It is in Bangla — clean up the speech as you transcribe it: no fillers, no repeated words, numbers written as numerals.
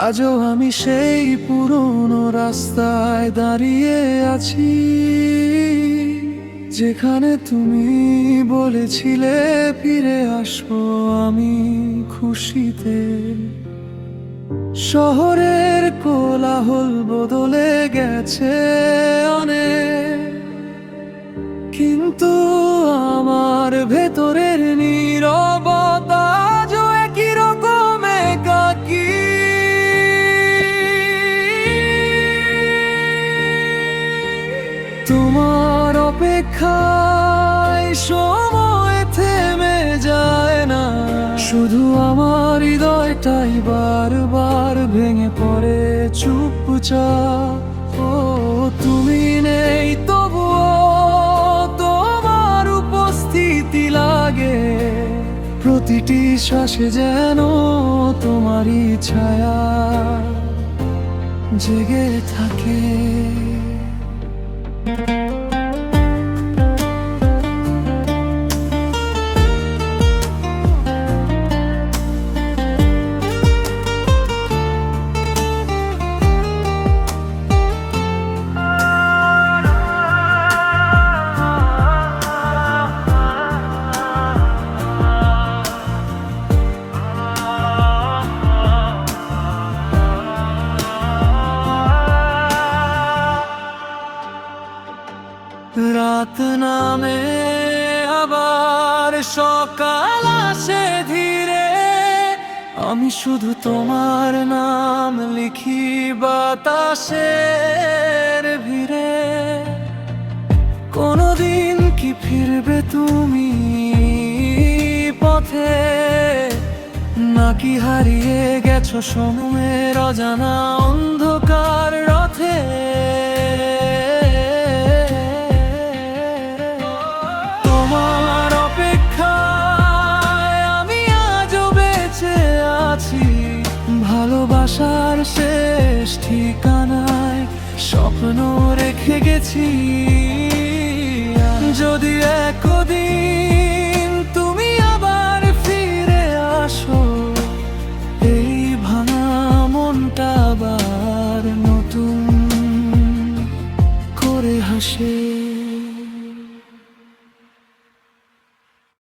আজও আমি সেই পুরনো রাস্তায় দাঁড়িয়ে আছি, যেখানে তুমি বলেছিলে ফিরে আসবো আমি খুশিতে। শহরের কোলাহল বদলে গেছে অনেক, কিন্তু আমার ভেতরের নীরবতা আজও একই রকম একাকী। তোমার অপেক্ষায় সময় থেমে যায় না, শুধু আমার হৃদয়টাই বারবার ভেঙে পড়ে চুপচাপ। ও তুমি নেই তবুও তোমার উপস্থিতি লাগে, প্রতিটি শ্বাসে যেন তোমারই ছায়া জেগে থাকে। রাত নামে আবার সকাল আসে ধীরে, আমি শুধু তোমার নাম লিখি বাতাসের ভিড়ে। কোনদিন কি ফিরবে তুমি পথে, নাকি হারিয়ে গেছো সময়ের অজানা অন্ধকার রথে? ভালোবাসার শেষ ঠিকানায় স্বপ্ন রেখে গেছি, যদি একদিন তুমি আবার ফিরে আসো, এই ভাঙা মনটা আবার নতুন করে হাসে।